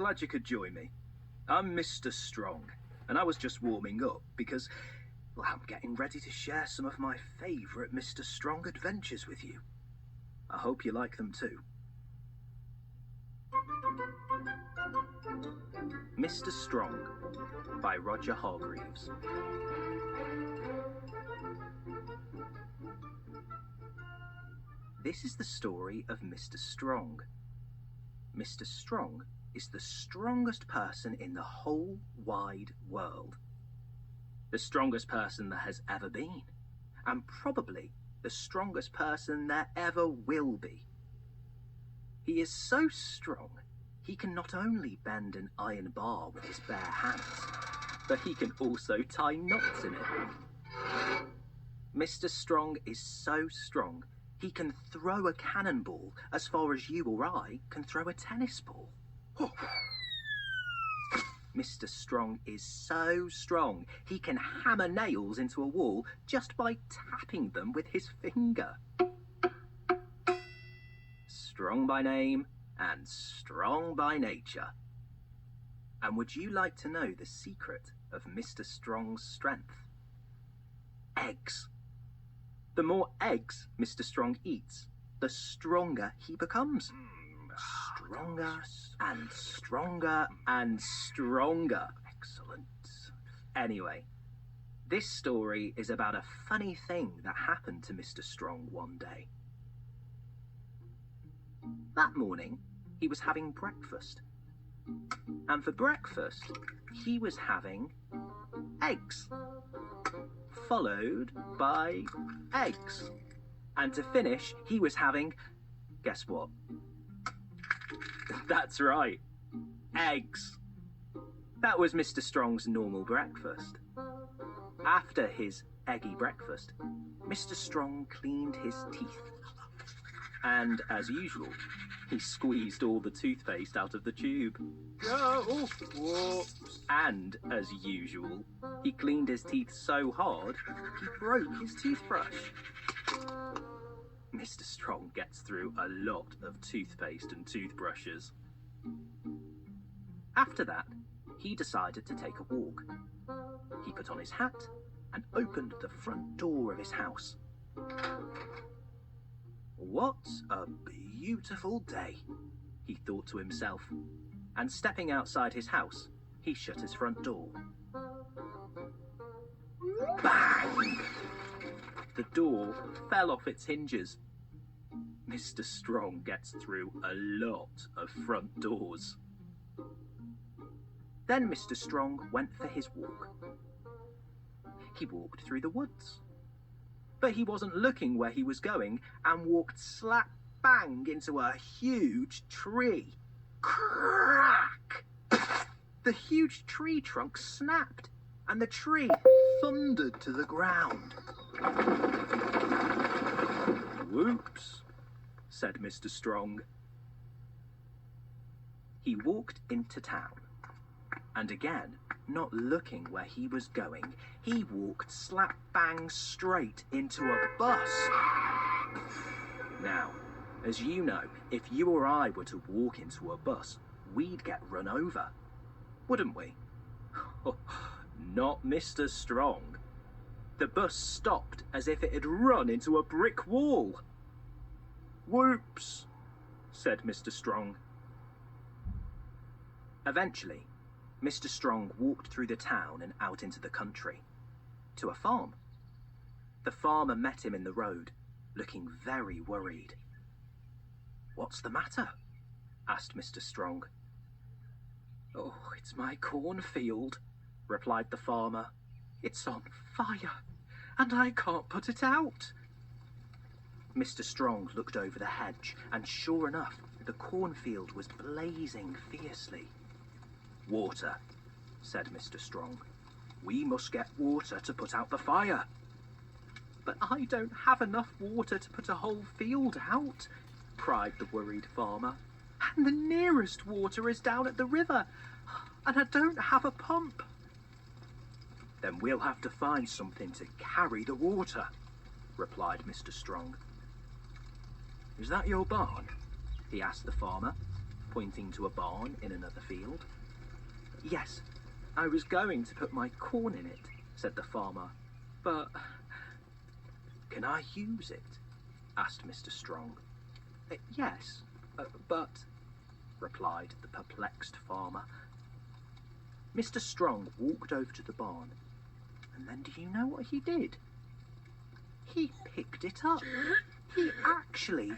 glad you could join me. I'm Mr. Strong, and I was just warming up because, well, I'm getting ready to share some of my favourite Mr. Strong adventures with you. I hope you like them too. Mr. Strong by Roger Hargreaves. This is the story of Mr. Strong. Mr. Strong is the strongest person in the whole wide world. The strongest person there has ever been, and probably the strongest person there ever will be. He is so strong, he can not only bend an iron bar with his bare hands, but he can also tie knots in it. Mr. Strong is so strong, he can throw a cannonball as far as you or I can throw a tennis ball. Mr. Strong is so strong, he can hammer nails into a wall just by tapping them with his finger. Strong by name and strong by nature. And would you like to know the secret of Mr. Strong's strength? Eggs. The more eggs Mr. Strong eats, the stronger he becomes. Stronger and stronger and stronger. Excellent. Anyway, this story is about a funny thing that happened to Mr. Strong one day. That morning, he was having breakfast. And for breakfast, he was having eggs, followed by eggs. And to finish, he was having, guess what? That's right, eggs. That was Mr. Strong's normal breakfast. After his eggy breakfast, Mr. Strong cleaned his teeth. And as usual, he squeezed all the toothpaste out of the tube. And as usual, he cleaned his teeth so hard, he broke his toothbrush. Mr. Strong gets through a lot of toothpaste and toothbrushes. After that, he decided to take a walk. He put on his hat and opened the front door of his house. What a beautiful day, he thought to himself, and stepping outside his house, he shut his front door. Bang! The door fell off its hinges. Mr. Strong gets through a lot of front doors. Then Mr. Strong went for his walk. He walked through the woods. But he wasn't looking where he was going and walked slap bang into a huge tree. Crack! The huge tree trunk snapped and the tree thundered to the ground. Whoops, said Mr. Strong. He walked into town. And again, not looking where he was going, he walked slap bang straight into a bus. Now, as you know, if you or I were to walk into a bus, we'd get run over, wouldn't we? Not Mr. Strong. The bus stopped as if it had run into a brick wall. Whoops, said Mr. Strong. Eventually, Mr. Strong walked through the town and out into the country, to a farm. The farmer met him in the road, looking very worried. What's the matter? Asked Mr. Strong. Oh, it's my cornfield, replied the farmer. It's on fire, and I can't put it out. Mr. Strong looked over the hedge, and sure enough, the cornfield was blazing fiercely. Water, said Mr. Strong. We must get water to put out the fire. But I don't have enough water to put a whole field out, cried the worried farmer. And the nearest water is down at the river, and I don't have a pump. Then we'll have to find something to carry the water, replied Mr. Strong. Is that your barn? He asked the farmer. pointing to a barn in another field. Yes, I was going to put my corn in it, said the farmer, but... Can I use it? Asked Mr. Strong. Yes, but... replied the perplexed farmer. Mr. Strong walked over to the barn, and then do you know what he did? He picked it up. He actually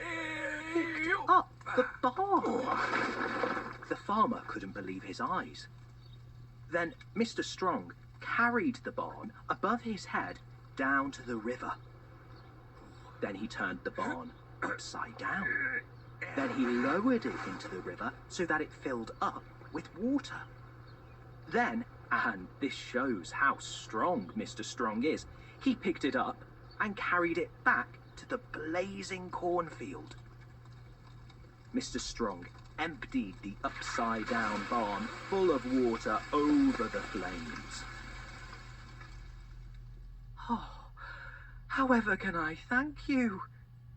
picked up the barn. The farmer couldn't believe his eyes. Then Mr. Strong carried the barn above his head down to the river. Then he turned the barn upside down. Then he lowered it into the river so that it filled up with water. Then, and this shows how strong Mr. Strong is, he picked it up and carried it back to the blazing cornfield. Mr. Strong emptied the upside-down barn full of water over the flames. Oh, however can I thank you?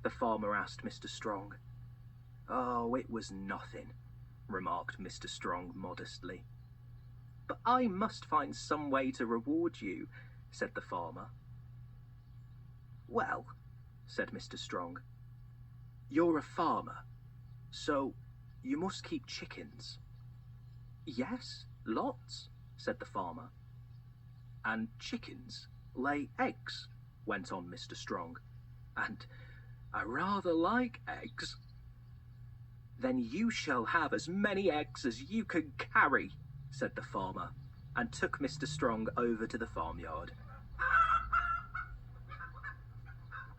The farmer asked Mr. Strong. Oh, it was nothing, remarked Mr. Strong modestly. But I must find some way to reward you, said the farmer. Well, said Mr. Strong, you're a farmer, so you must keep chickens. Yes, lots, said the farmer. And chickens lay eggs, went on Mr. Strong, and I rather like eggs. Then you shall have as many eggs as you can carry, said the farmer, and took Mr. Strong over to the farmyard.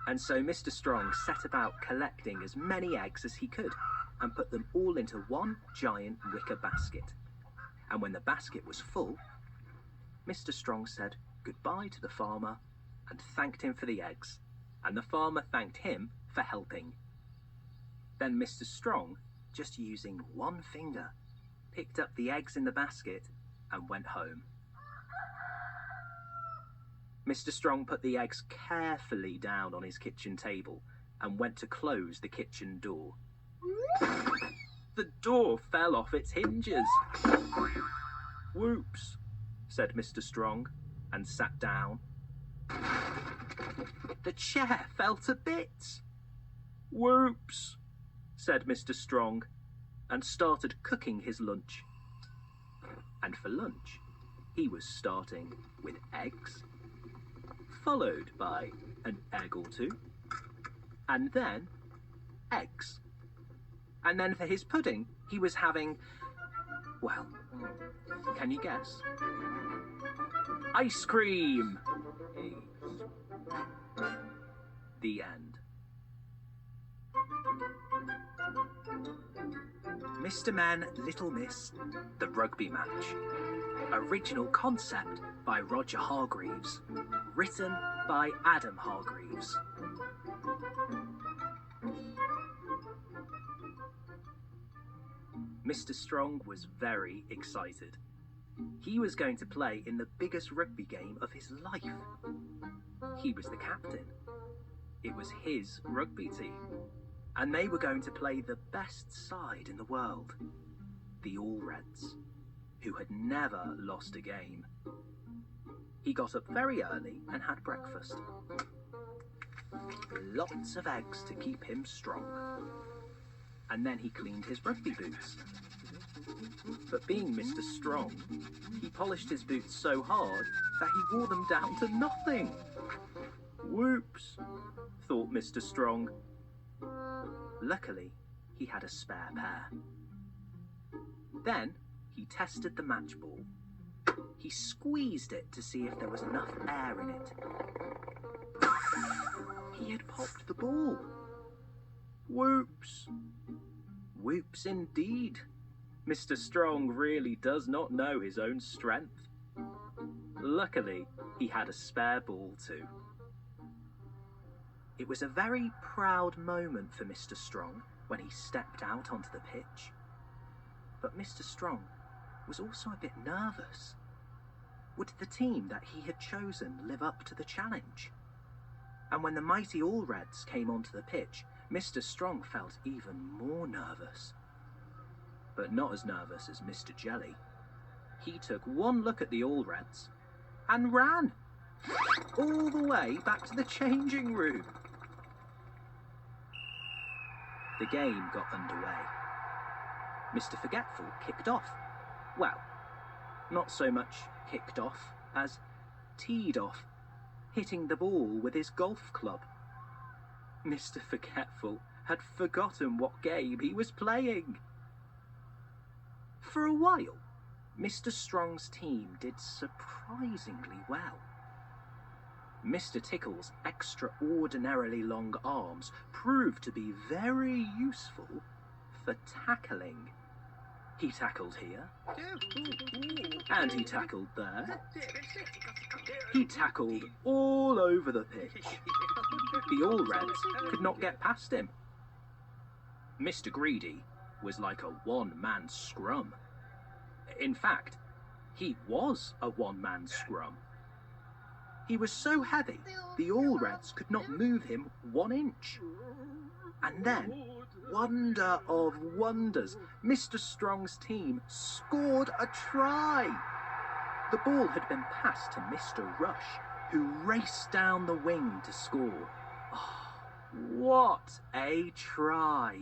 And so Mr. Strong set about collecting as many eggs as he could and put them all into one giant wicker basket. And when the basket was full, Mr. Strong said goodbye to the farmer and thanked him for the eggs, and the farmer thanked him for helping. Then Mr. Strong, just using one finger, picked up the eggs in the basket and went home. Mr. Strong put the eggs carefully down on his kitchen table and went to close the kitchen door. The door fell off its hinges. Whoops, said Mr. Strong, and sat down. The chair fell to bits. Whoops, said Mr. Strong, and started cooking his lunch. And for lunch, he was starting with eggs, followed by an egg or two, and then eggs. And then for his pudding, he was having, well, can you guess? Ice cream! The end. Mr. Man, Little Miss, The Rugby Match. Original concept by Roger Hargreaves. Written by Adam Hargreaves. Mr. Strong was very excited. He was going to play in the biggest rugby game of his life. He was the captain. It was his rugby team. And they were going to play the best side in the world, the All Reds, who had never lost a game. He got up very early and had breakfast. Lots of eggs to keep him strong. And then he cleaned his rugby boots. But being Mr. Strong, he polished his boots so hard that he wore them down to nothing. Whoops, thought Mr. Strong. Luckily, he had a spare pair. Then he tested the match ball. He squeezed it to see if there was enough air in it. He had popped the ball. Whoops. Whoops indeed. Mr. Strong really does not know his own strength. Luckily, he had a spare ball too. It was a very proud moment for Mr. Strong when he stepped out onto the pitch. But Mr. Strong was also a bit nervous. Would the team that he had chosen live up to the challenge? And when the mighty All Reds came onto the pitch, Mr. Strong felt even more nervous. but not as nervous as Mr. Jelly. He took one look at the All Reds and ran all the way back to the changing room. The game got underway. Mr. Forgetful kicked off. Well, not so much kicked off as teed off, hitting the ball with his golf club. Mr. Forgetful had forgotten what game he was playing. For a while, Mr. Strong's team did surprisingly well. Mr. Tickle's extraordinarily long arms proved to be very useful for tackling. He tackled here, and he tackled there. He tackled all over the pitch. The All Reds could not get past him. Mr. Greedy was like a one-man scrum. In fact, he was a one-man scrum. He was so heavy, the All Reds could not move him 1 inch. And then, wonder of wonders, Mr. Strong's team scored a try. The ball had been passed to Mr. Rush, who raced down the wing to score. Oh, what a try!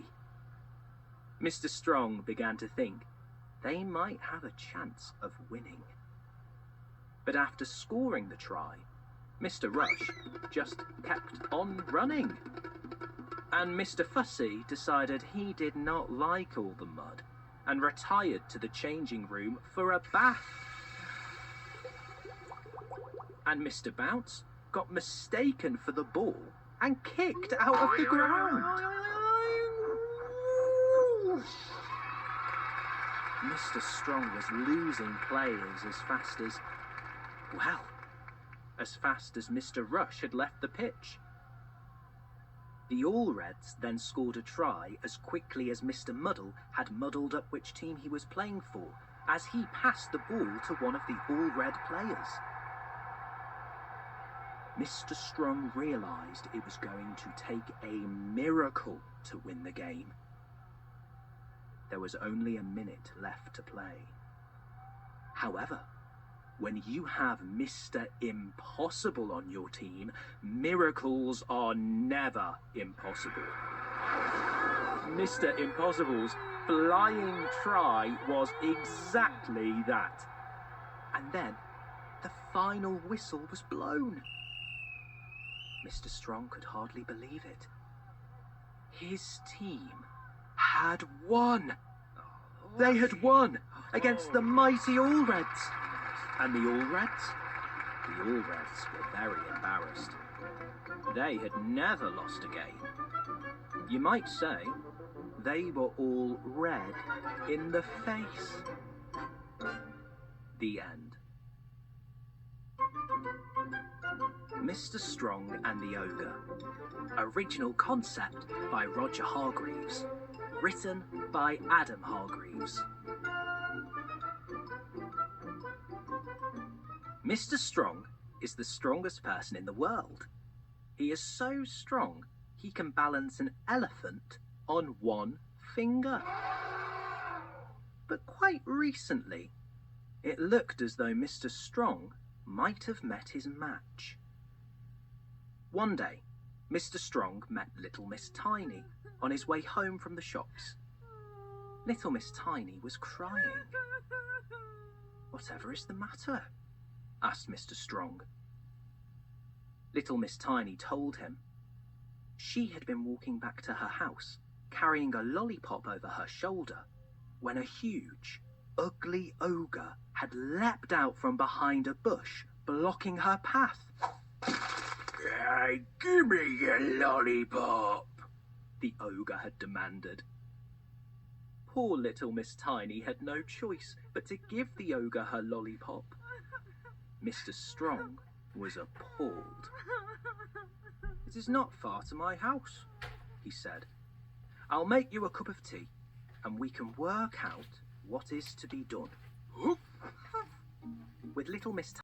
Mr. Strong began to think they might have a chance of winning. But after scoring the try, Mr. Rush just kept on running. And Mr. Fussy decided he did not like all the mud and retired to the changing room for a bath. And Mr. Bounce got mistaken for the ball and kicked out of the ground. Mr. Strong was losing players as fast as Mr. Rush had left the pitch. The All Reds then scored a try as quickly as Mr. Muddle had muddled up which team he was playing for, as he passed the ball to one of the All Red players. Mr. Strong realised it was going to take a miracle to win the game. There was only a minute left to play. However, when you have Mr. Impossible on your team, miracles are never impossible. Mr. Impossible's flying try was exactly that. And then the final whistle was blown. Mr. Strong could hardly believe it. His team had won. They had won against the mighty All Reds. And the All Reds? The All Reds were very embarrassed. They had never lost a game. You might say they were all red in the face. The end. Mr. Strong and the Ogre. Original concept by Roger Hargreaves. Written by Adam Hargreaves. Mr. Strong is the strongest person in the world. He is so strong, he can balance an elephant on one finger. But quite recently, it looked as though Mr. Strong might have met his match. One day, Mr. Strong met Little Miss Tiny on his way home from the shops. Little Miss Tiny was crying. "Whatever is the matter?" asked Mr. Strong. Little Miss Tiny told him. She had been walking back to her house, carrying a lollipop over her shoulder, when a huge, ugly ogre had leapt out from behind a bush, blocking her path. "Give me your lollipop," the ogre had demanded. Poor Little Miss Tiny had no choice but to give the ogre her lollipop. Mr. Strong was appalled. "It is not far to my house," he said. "I'll make you a cup of tea, and we can work out what is to be done." With Little Miss